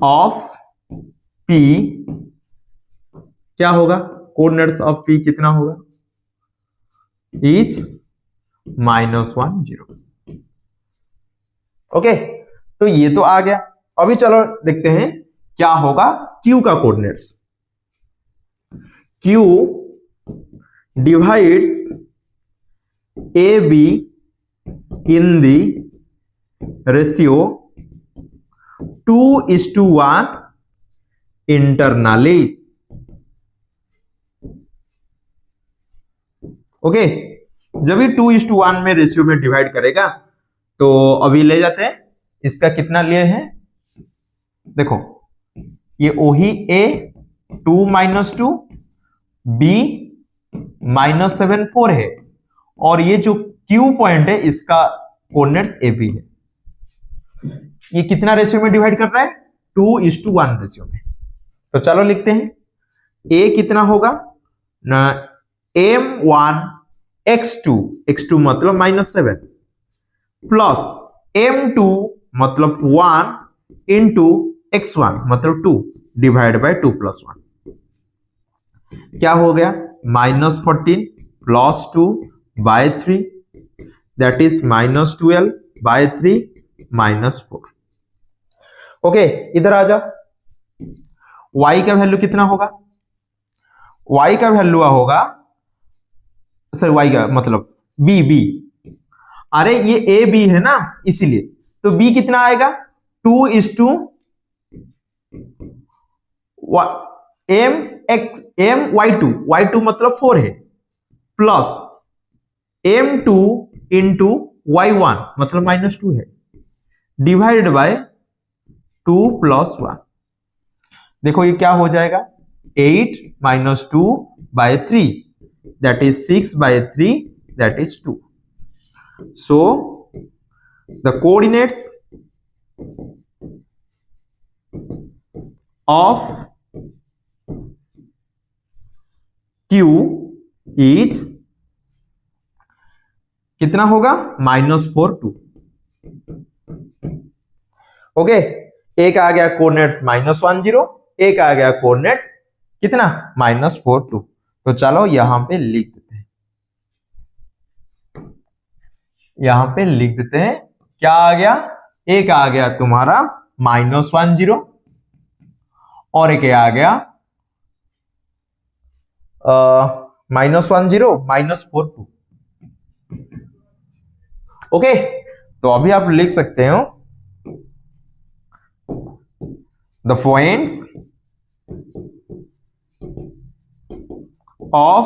of P क्या होगा, कोऑर्डिनेट्स ऑफ P कितना होगा, इज -1 0। ओके, तो ये तो आ गया। अभी चलो देखते हैं क्या होगा Q का coordinates. Q divides AB in the ratio 2:1 internally। Okay, जब ये 2:1 में रेशियो में डिवाइड करेगा तो अभी ले जाते हैं, इसका कितना लिए हैं, देखो ये वही A 2 - 2 B -7 4 है, और ये जो Q पॉइंट है इसका कोऑर्डिनेट्स AB है। ये कितना रेशियो में डिवाइड कर रहा है, 2:1 रेशियो में। तो चलो लिखते हैं, A कितना होगा ना, m1 x2 मतलब -7 प्लस m2 मतलब 1 इंटू x1 मतलब 2 डिवाइड बाय 2 + 1, क्या हो गया -14 + 2/3, दैट इज -12/3 -4। ओके, इधर आ जाओ, y का वैल्यू कितना होगा, y का वैल्यू होगा, सर y का मतलब b, अरे ये a b है ना इसीलिए, तो b कितना आएगा 2:m y2 मतलब 4 है, प्लस m2 इंटू y1 मतलब -2 है, डिवाइडेड बाय 2 + 1, देखो ये क्या हो जाएगा 8 - 2/3, that is 6/3, that is 2। So the coordinates of Q is कितना होगा -4 2। ओके, एक आ गया कोऑर्डिनेट -1 0, एक आ गया कोऑर्डिनेट कितना -4 2। तो चलो यहां पे लिख देते हैं, यहां पे लिख देते हैं, क्या आ गया, एक आ गया तुम्हारा -1 0 और एक आ गया -1 0 -4 2। ओके, तो अभी आप लिख सकते हो the points of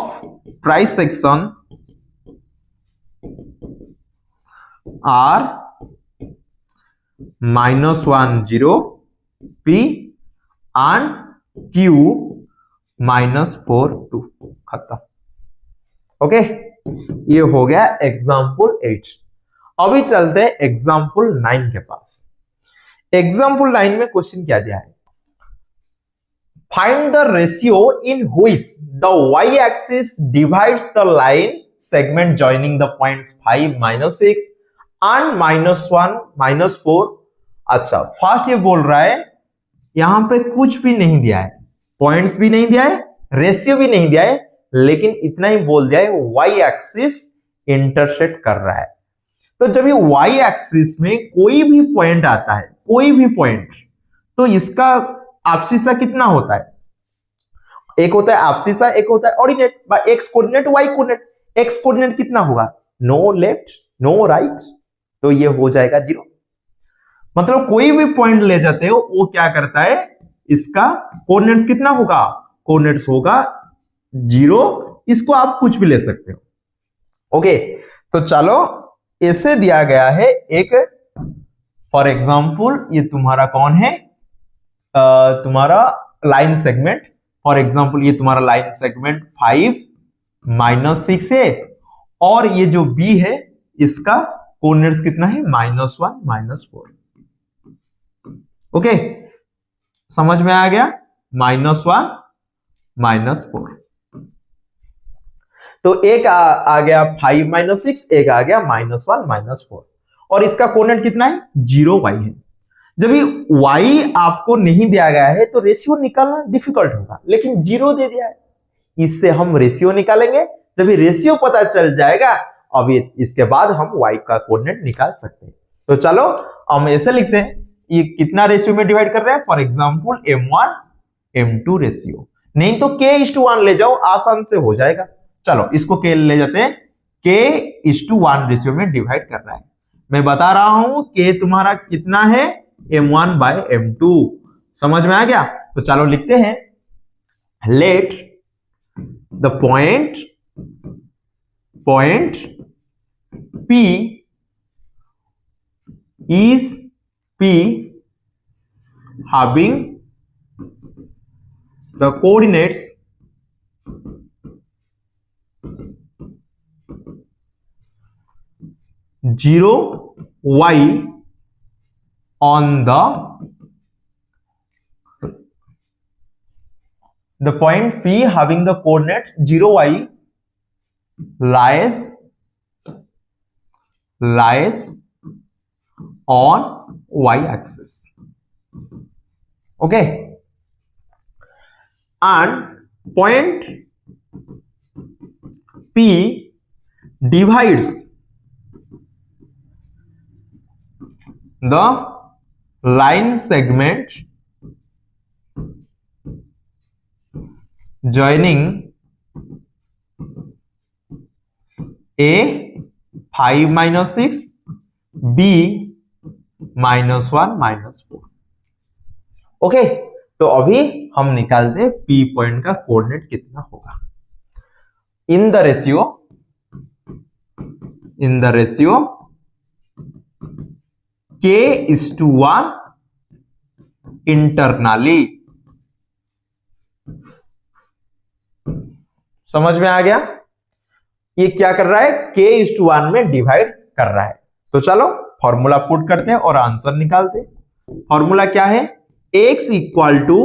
price section are -1 0 P and Q -4 2, खत्म। ओके, ये हो गया एग्जाम्पल 8। अभी चलते हैं एग्जाम्पल 9 के पास। एग्जाम्पल 9 में क्वेश्चन क्या दिया है, find the ratio in which the y axis divides the line segment joining the points 5, -6 and -1, -4। अच्छा, फर्स्ट ये बोल रहा है यहां पे कुछ भी नहीं दिया है, पॉइंट्स भी नहीं दिया है, रेशियो भी नहीं दिया है, लेकिन इतना ही बोल दिया है y एक्सिस इंटरसेक्ट कर रहा है। तो जब ये y एक्सिस में कोई भी पॉइंट आता है, कोई भी पॉइंट, तो इसका एब्सिसा कितना होता है, एक होता है एब्सिसा, एक होता है ordinate, x coordinate y coordinate. X coordinate कितना होगा, नो लेफ्ट नो राइट, तो ये हो जाएगा 0। मतलब कोई भी पॉइंट ले जाते हो वो क्या करता है, इसका कोऑर्डिनेट्स कितना होगा, कोऑर्डिनेट्स होगा 0। इसको आप कुछ भी ले सकते हो। ओके, तो चलो ऐसे दिया गया है एक, फॉर एग्जांपल ये तुम्हारा कौन है, तुम्हारा लाइन सेगमेंट। फॉर एग्जांपल ये तुम्हारा लाइन सेगमेंट 5, -6 है, और ये जो B है इसका कोऑर्डिनेट्स कितना है, -1, -4। ओके, समझ में आ गया, -1, -4। तो एक आ गया 5, -6, एक आ गया -1, -4, और इसका कोऑर्डिनेट कितना है, 0 y है। जब ये y आपको नहीं दिया गया है तो रेशियो निकालना डिफिकल्ट होगा, लेकिन 0 दे दिया है, इससे हम रेशियो निकालेंगे। जब ये रेशियो पता चल जाएगा, अब इसके बाद हम y का कोऑर्डिनेट निकाल सकते हैं। तो चलो हम ऐसे लिखते हैं, ये कितना रेशियो में डिवाइड कर रहे हैं, for example m1 m2 ratio, नहीं तो k:1 ले जाओ, आसान से हो जाएगा। चलो इसको k ले जाते हैं, k:1 रेशियो में डिवाइड कर रहा है। मैं बता रहा हूं k तुम्हारा कितना है, m1/m2। समझ में आ गया? तो चलो लिखते हैं, let the point P is P having the coordinates 0 y on the point P having the coordinate 0 y lies on y axis. Okay, and point P divides the line segment joining A 5, -6, B -1, -4। Okay, तो अभी हम निकालते हैं P point का coordinate कितना होगा। In the ratio k:1 internally. समझ में आ गया? ये क्या कर रहा है, k:1 में डिवाइड कर रहा है। तो चलो फॉर्मूला पुट करते हैं और आंसर निकालते हैं। फॉर्मूला क्या है, x इक्वल टू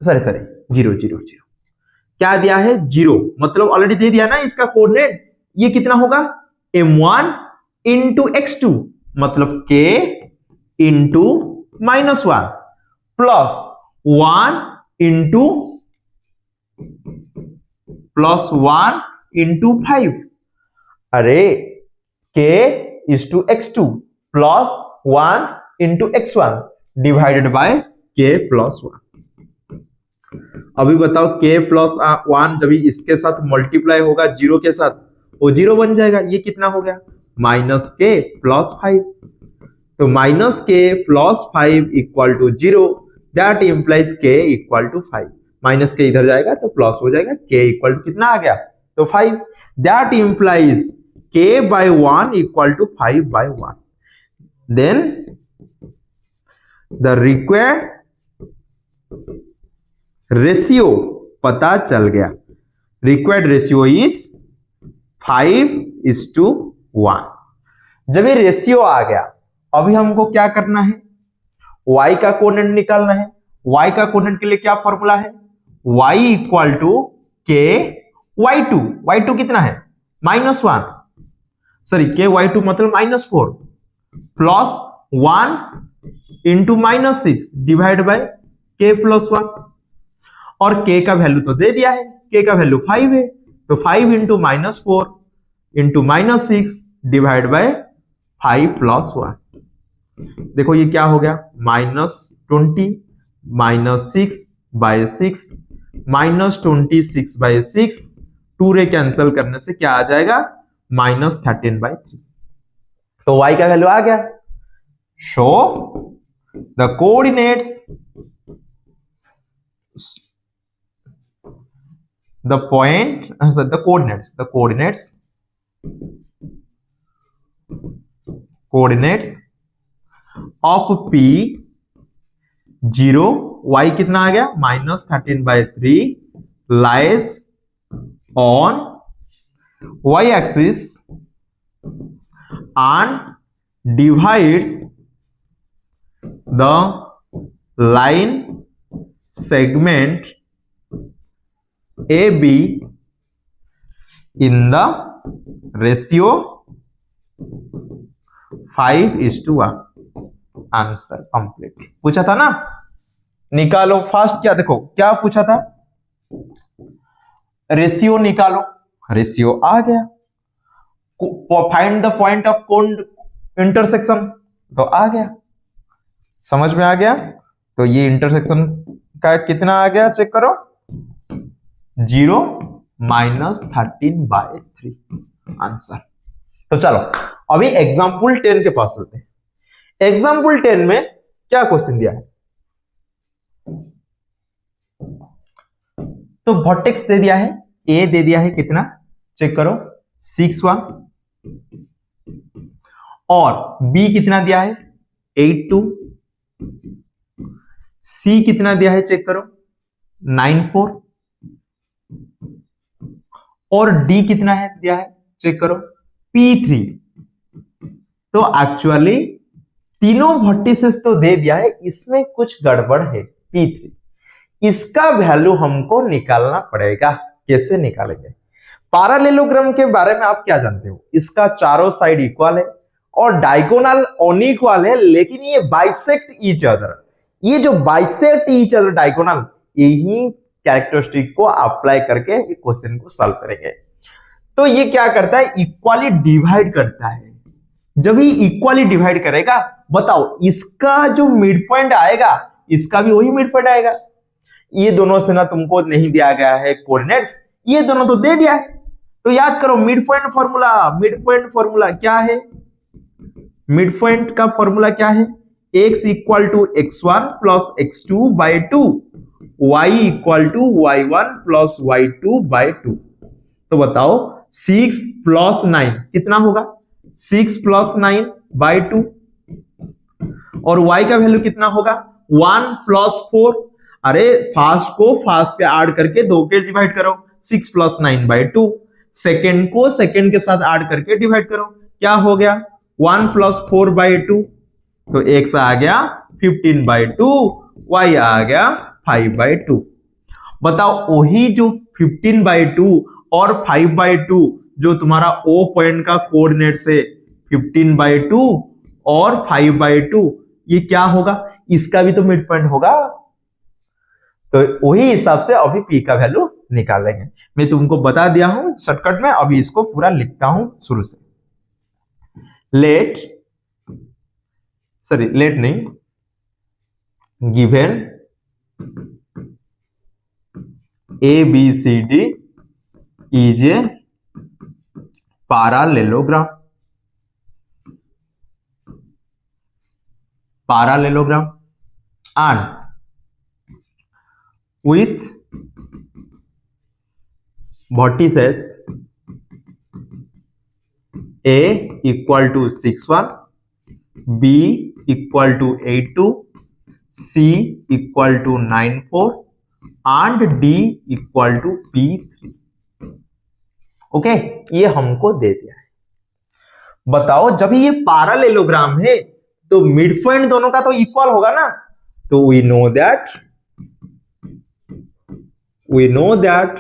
0, 0, 0। क्या दिया है, 0, मतलब ऑलरेडी दे दिया ना इसका कोऑर्डिनेट। ये कितना होगा, m1 इंटू x2, मतलब k इंटू -1 प्लस 1 इंटू 5। अरे k is x2 plus 1 into x1 divided by k plus 1। अभी बताओ k प्लस 1 जब इसके साथ मल्टीप्लाई होगा 0 के साथ, वो 0 बन जाएगा। ये कितना हो गया, -k प्लस 5। तो -k plus 5 equal to 0, that implies k equal to 5। Minus K इधर जाएगा तो प्लस हो जाएगा, k इक्वल टू कितना आ गया, तो 5। That implies k/1 equal to 5/1। Then the required ratio पता चल गया। Required ratio is 5:1। जब ये रेशियो आ गया, अभी हमको क्या करना है, y का कोऑर्डिनेट निकालना है। y का कोऑर्डिनेट के लिए क्या फॉर्मूला है, y इक्वल टू के y2। y2 कितना है, -1, सॉरी के y2 मतलब -4 प्लस 1 इंटू -6 डिवाइड बाय के प्लस 1। और k का वैल्यू तो दे दिया है, k का वैल्यू 5 है, तो 5 into -4 into -6 divide by 5 plus 1। देखो ये क्या हो गया, -20 -6/6 -26/6, 2 रे कैंसिल करने से क्या आ जाएगा, -13/3। तो y का वैल्यू आ गया। Show the coordinates, the point the coordinates of P0, y कितना आ गया, -13/3 lies on y axis and divides the line segment AB in the ratio 5:1। Answer complete. पूछा था ना, निकालो फास्ट। क्या देखो क्या पूछा था, रेशियो निकालो, रेशियो आ गया। Find the point of intersection, तो आ गया, समझ में आ गया। तो ये इंटरसेक्शन का कितना आ गया, चेक करो, 0 -13/3 आंसर। तो चलो अभी एग्जाम्पल 10 के पास चलते हैं। एग्जाम्पल 10 में क्या क्वेश्चन दिया है, तो वर्टेक्स दे दिया है, ए दे दिया है कितना, चेक करो 6 और बी कितना दिया है 8 सी कितना दिया है, चेक करो 9 और डी कितना है दिया है, चेक करो P3। तो एक्चुअली तीनों वर्टिसेस तो दे दिया है, इसमें कुछ गड़बड़ है P3। इसका वैल्यू हमको निकालना पड़ेगा। कैसे निकालेंगे, पैरेललोग्राम के बारे में आप क्या जानते हो, इसका चारों साइड इक्वल है और डायगोनल अनइक्वल है, लेकिन ये बाइसेक्ट ईच अदर। ये जो बाइसेक्ट ईच अदर डायगोनल, यही कैरेक्टरिस्टिक को अप्लाई करके क्वेश्चन को सॉल्व करेंगे। तो ये क्या करता है, इक्वली डिवाइड करता है। जब ये इक्वली डिवाइड करेगा, बताओ इसका जो मिड पॉइंट आएगा, इसका भी वही मिड पॉइंट आएगा। ये दोनों से ना तुमको नहीं दिया गया है कोऑर्डिनेट्स, ये दोनों तो दे दिया है। तो याद करो mid point formula, mid point formula क्या है, मिड पॉइंट का फॉर्मूला क्या है, x equal to x1 plus x2/2, y equal to y1 plus y2/2। तो बताओ 6 + 9 कितना होगा, 6 + 9/2 और y का वैल्यू कितना होगा 1 + 4। अरे फास्ट को फास्ट के ऐड करके 2 के डिवाइड करो, 6 + 9/2। सेकंड को सेकंड के साथ ऐड करके डिवाइड करो, क्या हो गया 1 + 4/2। तो x आ गया 15/2, y आ गया 5/2। बताओ वही जो 15/2 और 5/2 जो तुम्हारा O पॉइंट का कोऑर्डिनेट्स है 15/2 और 5/2, ये क्या होगा, इसका भी तो मिड पॉइंट होगा। तो वही हिसाब से अभी P का वैल्यू निकालेंगे। मैं तुमको बता दिया हूं शॉर्टकट में, अभी इसको पूरा लिखता हूं शुरू से। लेट नहीं, given ABCD is a parallelogram and with vertices A equal to 6, 1, B equal to 8, 2, C equal to 9, 4 and D equal to P3। Okay, ये हमको दे दिया है। बताओ जब ये पैरेललोग्राम है तो मिड पॉइंट दोनों का तो इक्वल होगा ना, तो we know that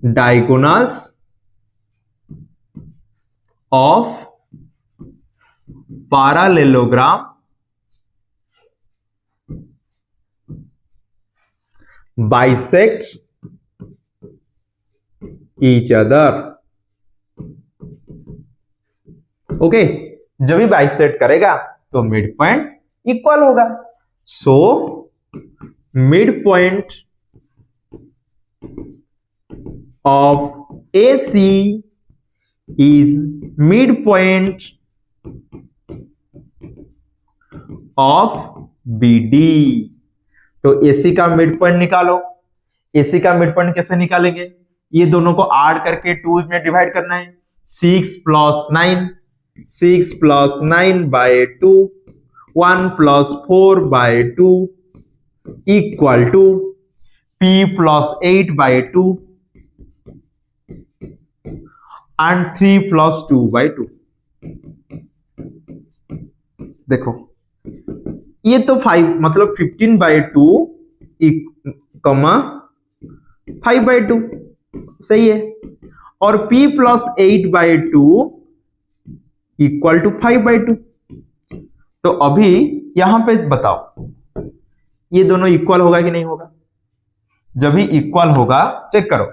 diagonals of parallelogram bisect each other। Okay, जब भी बाइसेक्ट करेगा तो मिड पॉइंट इक्वल होगा। So mid point of AC is mid point of BD। तो AC का मिड पॉइंट निकालो। AC का मिड पॉइंट कैसे निकालेंगे? ये दोनों को ऐड करके 2 में डिवाइड करना है। 6 plus 9 by 2, 1 plus 4 by 2 equal to P plus 8 by 2 and 3 plus 2 by 2। देखो ये तो 5 मतलब 15 बाय 2 कमा 5 बाय 2 सही है, और P plus 8 by 2 equal to 5 by 2। तो अभी यहां पे बताओ ये दोनों इक्वल होगा कि नहीं होगा? जब भी इक्वल होगा चेक करो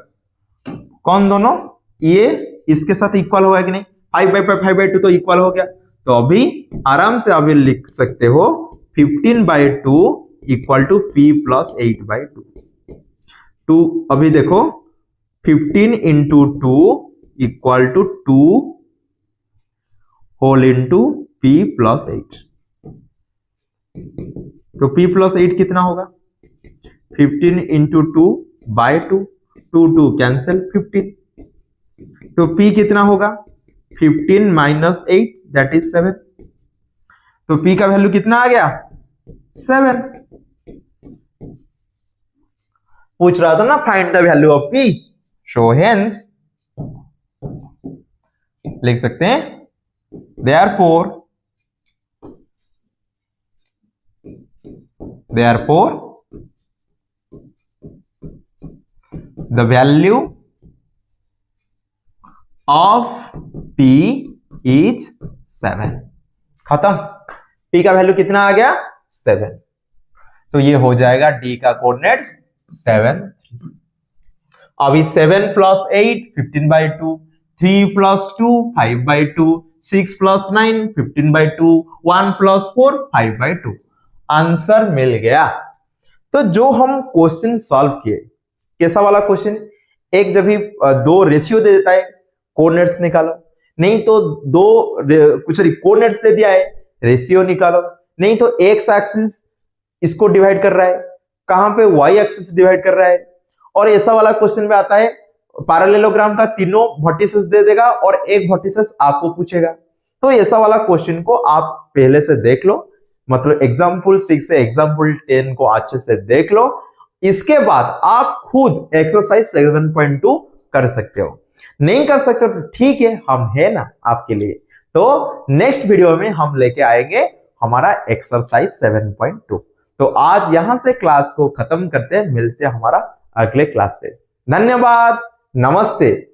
कौन दोनों, ये इसके साथ इक्वल होगा कि नहीं? 5 बाय 5 बाय 2 तो इक्वल हो गया। तो अभी आराम से अभी लिख सकते हो 15 by 2 equal to P plus 8 by 2। अभी देखो 15 into 2 equal to 2 whole into P plus 8। तो P प्लस 8 कितना होगा? 15 इंटू 2 बाय 2, 2 कैंसिल 15। तो P कितना होगा? 15 माइनस 8 दैट इज 7। तो P का वैल्यू कितना आ गया? 7। पूछ रहा था ना find the value of P, so hence लिख सकते हैं therefore the value of P is 7। खत्म। P का वैल्यू कितना आ गया? 7। तो ये हो जाएगा D का कोऑर्डिनेट्स 7। अभी 7 plus 8 15 by 2, 3 plus 2 5 by 2, 6 plus 9 15 by 2, 1 plus 4 5 by 2। Answer मिल गया। तो जो हम क्वेश्चन सॉल्व किए, कैसा वाला क्वेश्चन? एक जब भी दो रेशियो दे देता है कोऑर्डिनेट्स निकालो, नहीं तो दो कुछ कोऑर्डिनेट्स दे दिया है रेशियो निकालो, नहीं तो एक्स एक्सिस इसको डिवाइड कर रहा है, कहां पे वाई एक्सिस डिवाइड कर रहा है। और ऐसा वाला क्वेश्चन में आता है पैरेललोग्राम का तीनों वर्टिसेस दे देगा और एक वर्टिसेस आपको पूछेगा। तो ऐसा वाला क्वेश्चन को आप पहले से देख लो, मतलब एग्जाम्पल 6 से एग्जाम्पल 10 को अच्छे से देख लो। इसके बाद आप खुद एक्सरसाइज 7.2 कर सकते हो। नहीं कर सकते तो ठीक है, हम है ना आपके लिए। तो नेक्स्ट वीडियो में हम लेके आएंगे हमारा एक्सरसाइज 7.2। तो आज यहां से क्लास को खत्म करते हैं, मिलते हैं हमारा अगले क्लास पे। धन्यवाद, नमस्ते।